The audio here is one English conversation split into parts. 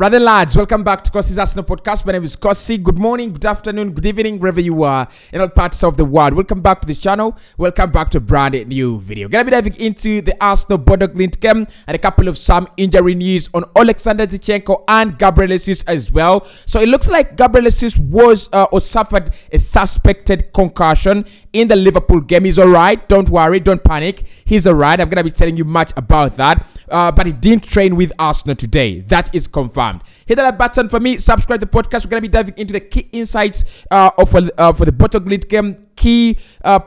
Brother lads, welcome back to Kossi's Arsenal podcast. My name is Kossi. Good morning, good afternoon, good evening, wherever you are in all parts of the world. Welcome back to this channel. Welcome back to a brand new video. Gonna be diving into the Arsenal BODO GLIMT game and a couple of some injury news on Alexander Zinchenko and Gabriel Jesus as well. So it looks like Gabriel Jesus was or suffered a suspected concussion in the Liverpool game. He's alright. Don't worry, don't panic. He's alright. I'm gonna be telling you much about that. But he didn't train with Arsenal today. That is confirmed. Hit that like button for me. Subscribe to the podcast. We're going to be diving into the key insights for the BODO GLIMT game, key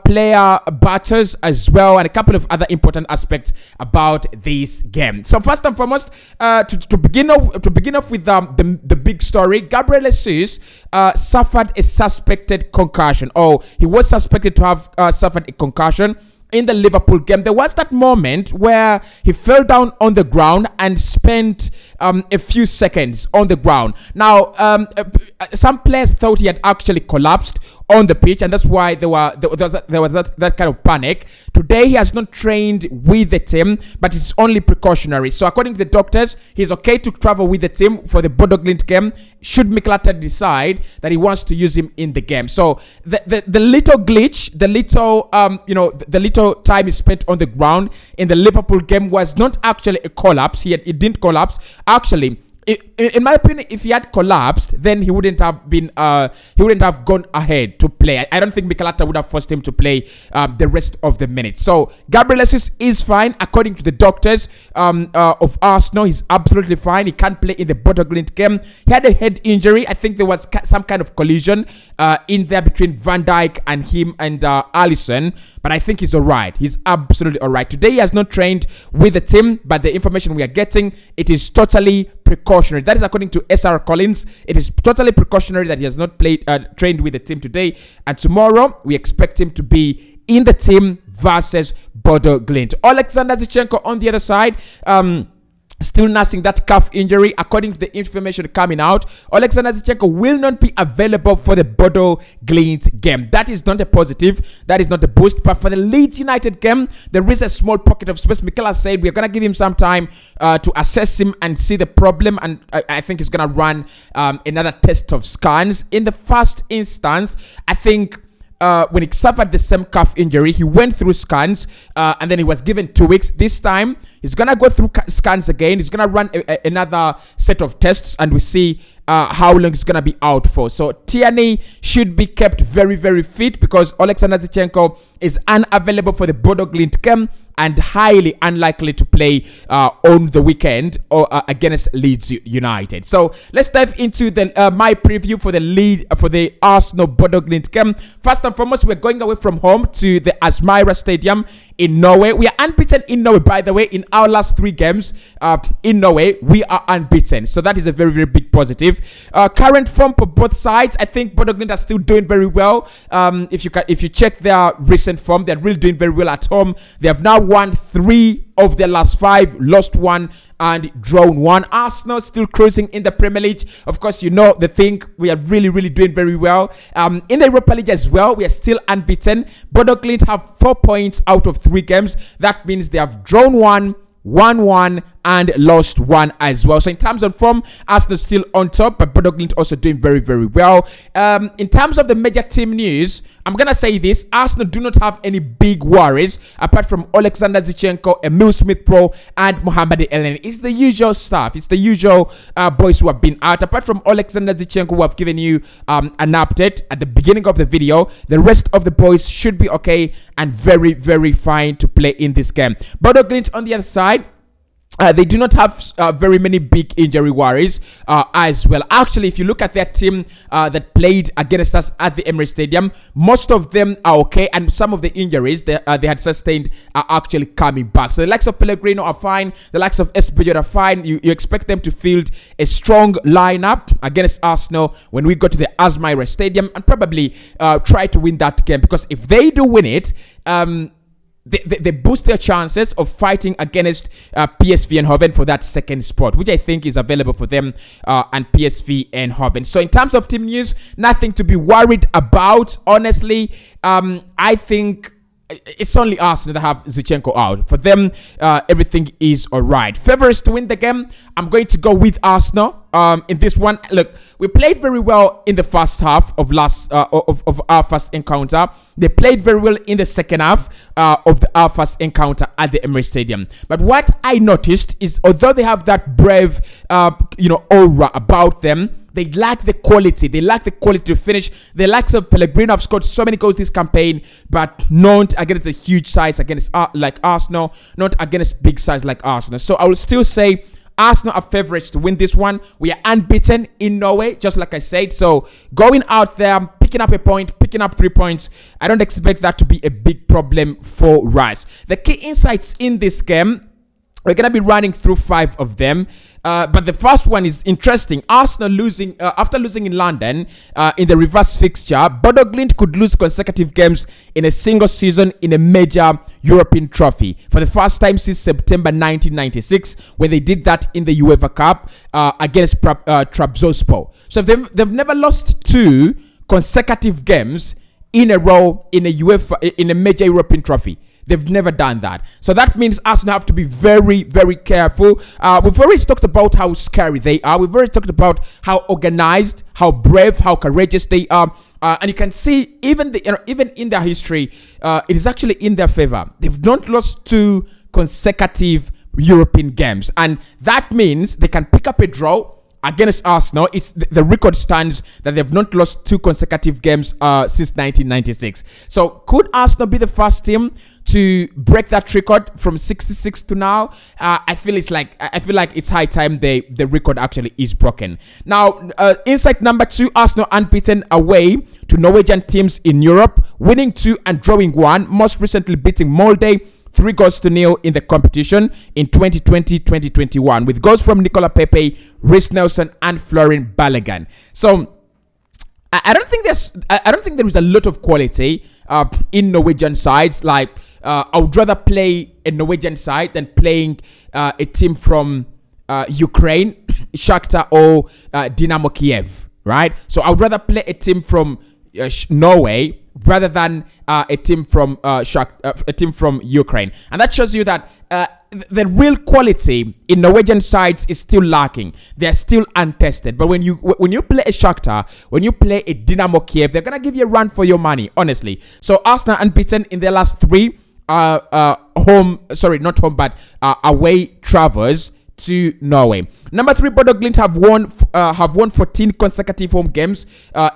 player batters as well, and a couple of other important aspects about this game. So first and foremost, to begin off with the big story, Gabriel Jesus suffered a suspected concussion. He was suspected to have suffered a concussion in the Liverpool game. There was that moment where he fell down on the ground and spent a few seconds on the ground. Now, some players thought he had actually collapsed on the pitch, and that's why there was that kind of panic. Today, he has not trained with the team, but it's only precautionary. So according to the doctors, he's okay to travel with the team for the BODO GLIMT game should Mikel Arteta decide that he wants to use him in the game. So the little glitch, the little time he spent on the ground in the Liverpool game was not actually a collapse. It didn't collapse. Actually, in my opinion, if he had collapsed, then he wouldn't have gone ahead to play. I don't think Mikel Arteta would have forced him to play the rest of the minutes. So Gabriel Jesus is fine according to the doctors of Arsenal. He's absolutely fine. He can't play in the BODO GLIMT game. He had a head injury. I think there was some kind of collision in there between Van Dijk and him and Alisson. But I think he's all right. He's absolutely all right. Today he has not trained with the team, but the information we are getting, it is totally precautionary. That is according to SR Collins. It is totally precautionary that he has not trained with the team today. And tomorrow, we expect him to be in the team versus BODO GLIMT. Alexander Zinchenko on the other side, still nursing that calf injury. According to the information coming out, Alexander Zinchenko will not be available for the BODO GLIMT game. That is not a positive. That is not a boost. But for the Leeds United game, there is a small pocket of space. Mikel has said we're going to give him some time to assess him and see the problem. And I think he's going to run another test of scans. In the first instance, I think when he suffered the same calf injury, he went through scans and then he was given 2 weeks. This time, he's going to go through scans again. He's going to run another set of tests and we see how long he's going to be out for. So Tierney should be kept very, very fit because Alexander Zinchenko is unavailable for the BODO GLIMT game and highly unlikely to play on the weekend or against Leeds United. So let's dive into the my preview for the Arsenal BODO GLIMT game. First and foremost, we're going away from home to the Asmira Stadium in Norway. We are unbeaten in Norway, by the way. In our last 3 games in Norway, we are unbeaten. So that is a very, very big positive. Current form for both sides, I think BODO GLIMT are still doing very well. If you check their recent form, they're really doing very well at home. They have now won 3 of their last 5, lost 1 and drawn 1. Arsenal still cruising in the Premier League. Of course, you know the thing. We are really, really doing very well. In the Europa League as well, we are still unbeaten. BODO GLIMT have 4 points out of 3 games. That means they have drawn 1, won 1 and lost 1 as well. So in terms of form, Arsenal still on top, but BODO GLIMT also doing very, very well. In terms of the major team news, I'm going to say this. Arsenal do not have any big worries apart from Alexander Zinchenko, Emil Smith-Rowe and Mohamed Elneny. It's the usual stuff. It's the usual boys who have been out. Apart from Alexander Zinchenko, who have given you an update at the beginning of the video, the rest of the boys should be okay and very, very fine to play in this game. BODO GLIMT on the other side, they do not have very many big injury worries as well. Actually, if you look at their team that played against us at the Emirates Stadium, most of them are okay, and some of the injuries they had sustained are actually coming back. So the likes of Pellegrino are fine, the likes of Esbjörn are fine. You expect them to field a strong lineup against Arsenal when we go to the Asmira Stadium and probably try to win that game, because if they do win it, they boost their chances of fighting against PSV Eindhoven for that second spot, which I think is available for them and PSV Eindhoven. So in terms of team news, nothing to be worried about. Honestly, I think it's only Arsenal that have Zinchenko out. For them, everything is all right. Favorites to win the game, I'm going to go with Arsenal. In this one, look, we played very well in the first half of our first encounter. They played very well in the second half of our first encounter at the Emirates Stadium. But what I noticed is, although they have that brave, aura about them, they lack the quality. They lack the quality to finish. The likes of Pellegrino have scored so many goals this campaign, but not against a huge size against like Arsenal, not against big size like Arsenal. So I will still say Arsenal are favorites to win this one. We are unbeaten in Norway, just like I said. So going out there, picking up a point, picking up 3 points, I don't expect that to be a big problem for us. The key insights in this game, we're going to be running through 5 of them. But the first one is interesting. Arsenal losing after losing in London in the reverse fixture. BODO GLIMT could lose consecutive games in a single season in a major European trophy for the first time since September 1996, when they did that in the UEFA Cup against Trabzonspor. So they've never lost 2 consecutive games in a row in a major European trophy. They've never done that. So that means Arsenal have to be very, very careful. We've already talked about how scary they are. We've already talked about how organized, how brave, how courageous they are. And you can see even in their history, it is actually in their favor. They've not lost 2 consecutive European games. And that means they can pick up a draw against Arsenal. It's the record stands that they've not lost 2 consecutive games since 1996. So could Arsenal be the first team to break that record from 66 to now? I feel like it's high time the record actually is broken. Now, insight number 2: Arsenal unbeaten away to Norwegian teams in Europe, winning 2 and drawing 1. Most recently beating Molde 3-0 in the competition in 2020-2021, with goals from Nicola Pepe, Reece Nelson, and Florin Balogun. So I don't think there is a lot of quality in Norwegian sides. Like I would rather play a Norwegian side than playing a team from Ukraine, Shakhtar, or Dynamo Kiev, right? So I would rather play a team from Norway rather than a team from Ukraine. And that shows you that the real quality in Norwegian sides is still lacking. They're still untested. But when you play a Shakhtar, when you play a Dynamo Kiev, they're gonna give you a run for your money, honestly. So Arsenal unbeaten in their last 3 away travels to Norway. Number 3, BODO GLIMT have won 14 consecutive home games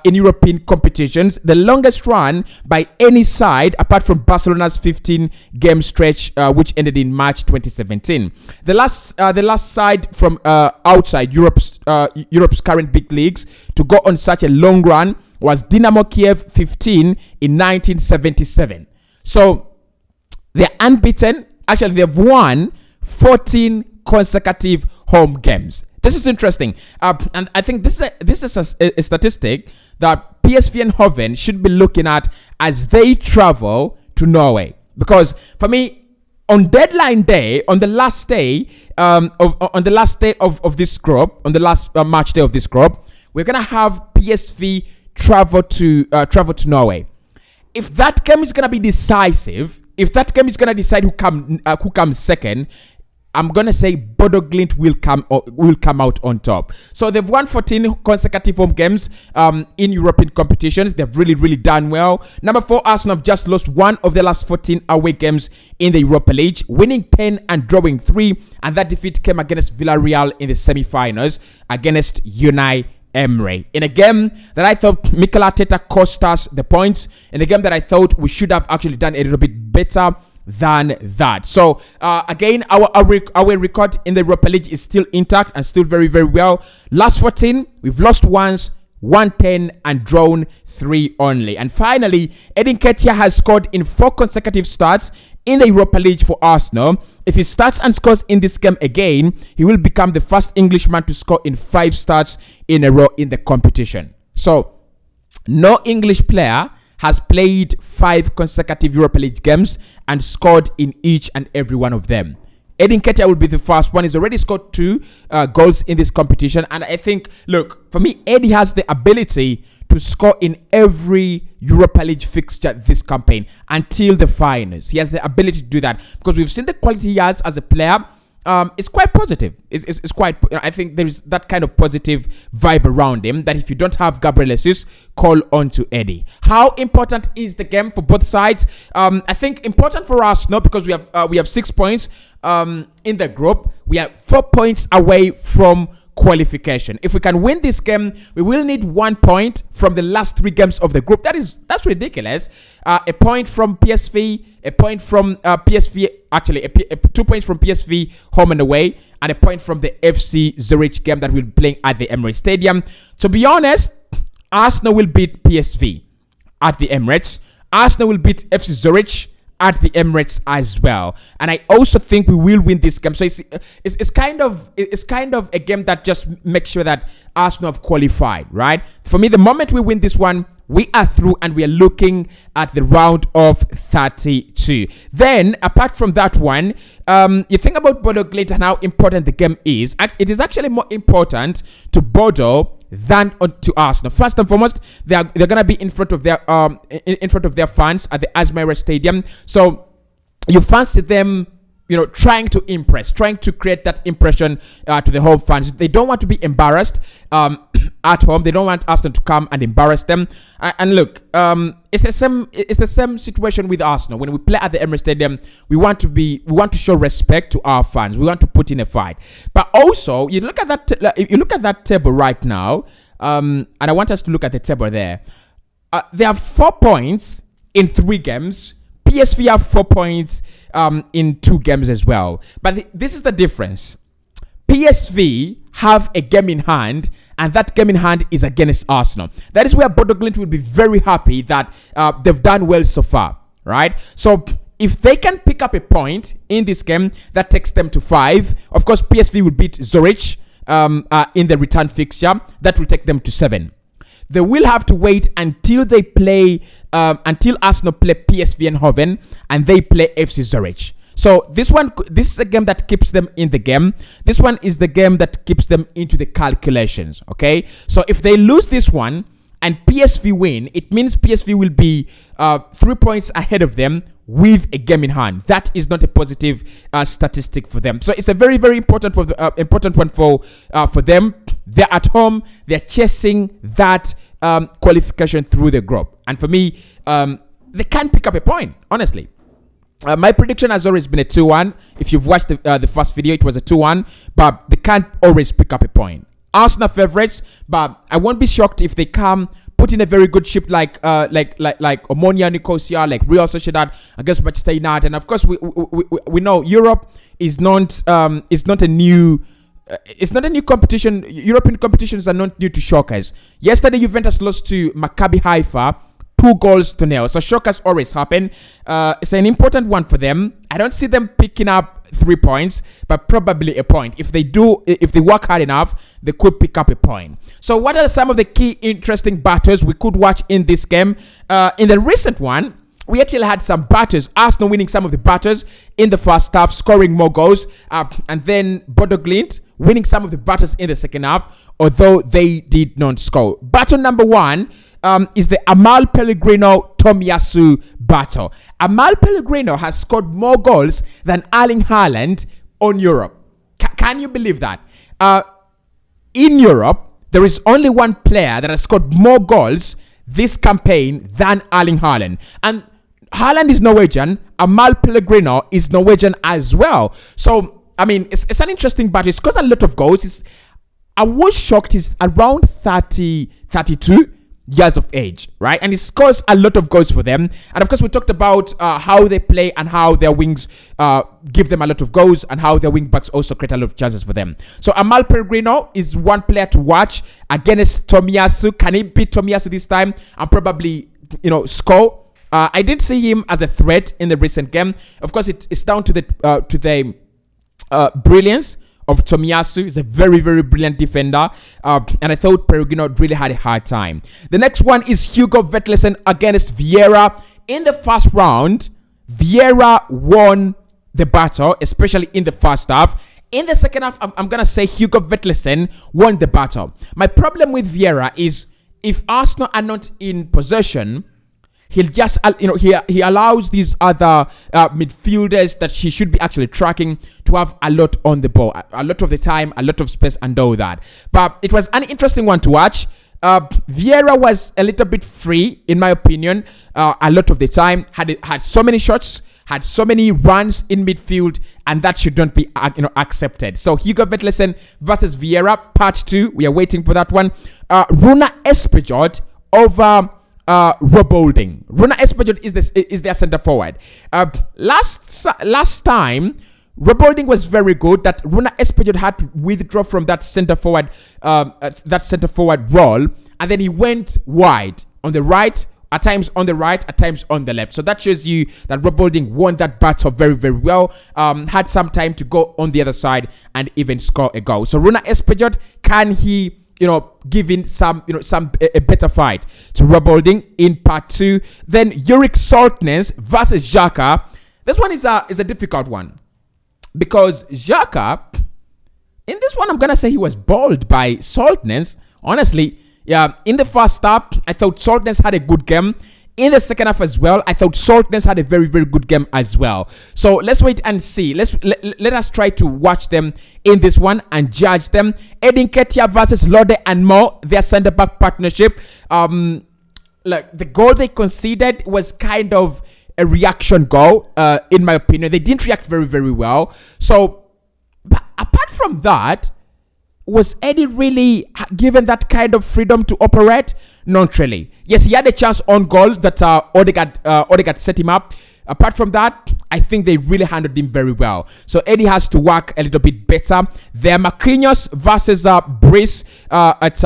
in European competitions, the longest run by any side apart from Barcelona's 15-game stretch, which ended in March 2017. The last side from outside Europe's current big leagues to go on such a long run was Dynamo Kiev 15 in 1977. So they're unbeaten. Actually, they've won 14 consecutive home games. This is interesting, and I think this is a statistic that PSV Eindhoven should be looking at as they travel to Norway. Because for me, on deadline day, on the last day of this group, on the last match day of this group, we're gonna have PSV travel to Norway. If that game is gonna be decisive, if that game is gonna decide who comes second, I'm gonna say BODO GLIMT will come out on top. So they've won 14 consecutive home games in European competitions. They've really done well. Number 4, Arsenal have just lost 1 of their last 14 away games in the Europa League, winning 10 and drawing 3, and that defeat came against Villarreal in the semi-finals against Unai Emery. In a game that I thought Mikel Arteta cost us the points, in a game that I thought we should have actually done a little bit better than that. So again, our record in the Europa League is still intact and still very well. Last 14, we've lost once, won 10 and drawn 3 only. And finally, Edin Ketia has scored in 4 consecutive starts in the Europa League for Arsenal. If he starts and scores in this game again, he will become the first Englishman to score in 5 starts in a row in the competition. So no English player has played 5 consecutive Europa League games and scored in each and every one of them. Edin Ketia will be the first one. He's already scored 2 goals in this competition. And I think, look, for me, Eddie has the ability to score in every Europa League fixture this campaign until the finals. He has the ability to do that because we've seen the quality he has as a player. It's quite positive. It's quite. I think there is that kind of positive vibe around him that if you don't have Gabriel Jesus, call on to Eddie. How important is the game for both sides? I think important for us, not because we have 6 points in the group. We are 4 points away from qualification. If we can win this game, we will need 1 point from the last 3 games of the group. That's ridiculous. A point from PSV, a point from PSV, actually 2 points from PSV home and away, and a point from the FC Zurich game that we'll be playing at the Emirates Stadium. To be honest, Arsenal will beat PSV at the Emirates. Arsenal will beat FC Zurich at the Emirates as well, and I also think we will win this game. So it's kind of a game that just makes sure that Arsenal have qualified, right? For me, the moment we win this one, we are through and we are looking at the round of 32. Then, apart from that one, you think about BODO GLIMT and how important the game is. It is actually more important to BODO than to Arsenal. First and foremost, they're gonna be in front of their fans at the Asmara Stadium. So you fancy them, trying to impress, trying to create that impression to the home fans. They don't want to be embarrassed at home. They don't want Arsenal to come and embarrass them. And look, it's the same situation with Arsenal. When we play at the Emirates Stadium, we want to show respect to our fans. We want to put in a fight. But also, you look at that table right now, and I want us to look at the table there. They have 4 points in 3 games. PSV have 4 points in 2 games as well. But this is the difference. PSV have a game in hand, and that game in hand is against Arsenal. That is where BODO GLIMT will be very happy that they've done well so far, right? So if they can pick up a point in this game, that takes them to 5. Of course, PSV will beat Zurich in the return fixture. That will take them to 7. They will have to wait until they play, until Arsenal play PSV Eindhoven and they play FC Zurich. So this is a game that keeps them in the game. This one is the game that keeps them into the calculations. Okay, so if they lose this one and PSV win, it means PSV will be 3 points ahead of them with a game in hand. That is not a positive statistic for them. So it's a very, very important one for them. They're at home. They're chasing that qualification through the group. And for me, they can't pick up a point, honestly. My prediction has always been a 2-1. If you've watched the first video, it was a 2-1. But they can't always pick up a point. Arsenal favorites, but I won't be shocked if they come put in a very good ship like Omonia Nicosia, like Real Sociedad against Manchester United. And of course, we know Europe is not a new. It's not a new competition. European competitions are not new to shockers. Yesterday, Juventus lost to Maccabi Haifa 2-0. So shockers always happen. It's an important one for them. I don't see them picking up 3 points, but probably a point. If they work hard enough, they could pick up a point. So what are some of the key interesting battles we could watch in this game? In the recent one, we actually had some battles. Arsenal winning some of the battles in the first half, scoring more goals, and then BODO GLIMT winning some of the battles in the second half, although they did not score. Battle number 1 is the Amal Pellegrino Tomiyasu battle. Amal Pellegrino has scored more goals than Erling Haaland on Europe. Can you believe that? In Europe, there is only one player that has scored more goals this campaign than Erling Haaland. And Haaland is Norwegian. Amal Pellegrino is Norwegian as well. So, I mean, it's an interesting battle. He scores a lot of goals. I was shocked. He's around 32 years of age, right? And he scores a lot of goals for them. And of course, we talked about how they play and how their wings give them a lot of goals and how their wing backs also create a lot of chances for them. So Amal Pellegrino is one player to watch against Tomiyasu. Can he beat Tomiyasu this time and probably, score? I didn't see him as a threat in the recent game. Of course, it's down to the brilliance of Tomiyasu. He's a very, very brilliant defender. And I thought Pellegrino really had a hard time. The next one is Hugo Vetlesen against Vieira. In the first round, Vieira won the battle, especially in the first half. In the second half, I'm going to say Hugo Vetlesen won the battle. My problem with Vieira is if Arsenal are not in possession, he'll just, he allows these other midfielders that he should be actually tracking to have a lot on the ball, a lot of the time, a lot of space, and all that. But it was an interesting one to watch. Vieira was a little bit free, in my opinion, a lot of the time. Had so many shots, had so many runs in midfield, and that should not be accepted. So Hugo Vetlesen versus Vieira, part 2. We are waiting for that one. Runa Espejord over Rob Holding. Runa Espejord is their centre forward. Last time, Rob Holding was very good. That Runa Espejord had to withdraw from that centre forward role, and then he went wide on the right. At times on the right, at times on the left. So that shows you that Rob Holding won that battle very, very well. Had some time to go on the other side and even score a goal. So Runa Espejord, can he, give in a better fight to Rob Holding in part 2? Then Yurik Saltness versus Xhaka. This one is a difficult one, because Xhaka, in this one, I'm gonna say he was bowled by Saltness. Honestly. Yeah, in the first half, I thought Saltness had a good game. In the second half as well, I thought Saltness had a very, very good game as well. So let's wait and see. Let us try to watch them in this one and judge them. Edin Ketia versus Lode and Mo, their centre-back partnership. The goal they conceded was kind of a reaction goal, in my opinion. They didn't react very, very well. So, but apart from that, was Eddie really given that kind of freedom to operate? Not really. Yes, he had a chance on goal that Odegaard set him up. Apart from that, I think they really handled him very well. So Eddie has to work a little bit better. There, Marquinhos versus Brice at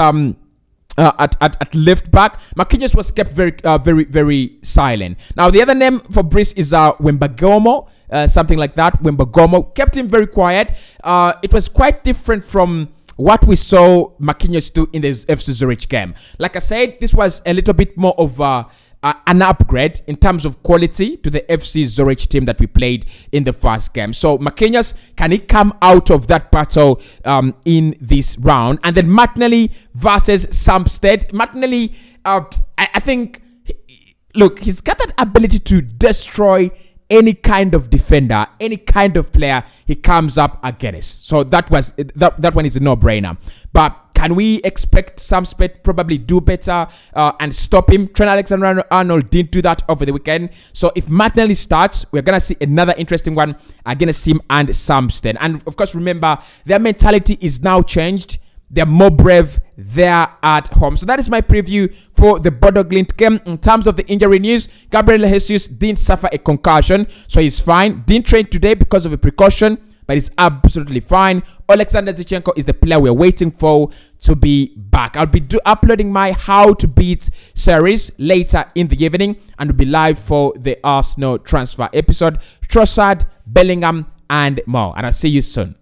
left back. Marquinhos was kept very, very silent. Now the other name for Brice is Wembagomo, something like that. Wembagomo kept him very quiet. It was quite different from what we saw Marquinhos do in the FC Zurich game. Like I said, this was a little bit more of an upgrade in terms of quality to the FC Zurich team that we played in the first game. So Marquinhos, can he come out of that battle in this round? And then Martinelli versus Samsted. Martinelli, I think, look, he's got that ability to destroy any kind of defender, any kind of player he comes up against. So that one is a no-brainer. But can we expect Samsted probably do better and stop him? Trent Alexander-Arnold didn't do that over the weekend. So if Martinelli starts, we're going to see another interesting one against him and Samsted. And of course, remember, their mentality is now changed. They're more brave there at home. So that is my preview for the BODO GLIMT game. In terms of the injury news, Gabriel Jesus didn't suffer a concussion, so he's fine. Didn't train today because of a precaution, but he's absolutely fine. Alexander Zinchenko is the player we're waiting for to be back. I'll be uploading my How to Beat series later in the evening, and will be live for the Arsenal transfer episode. Trossard, Bellingham, and more. And I'll see you soon.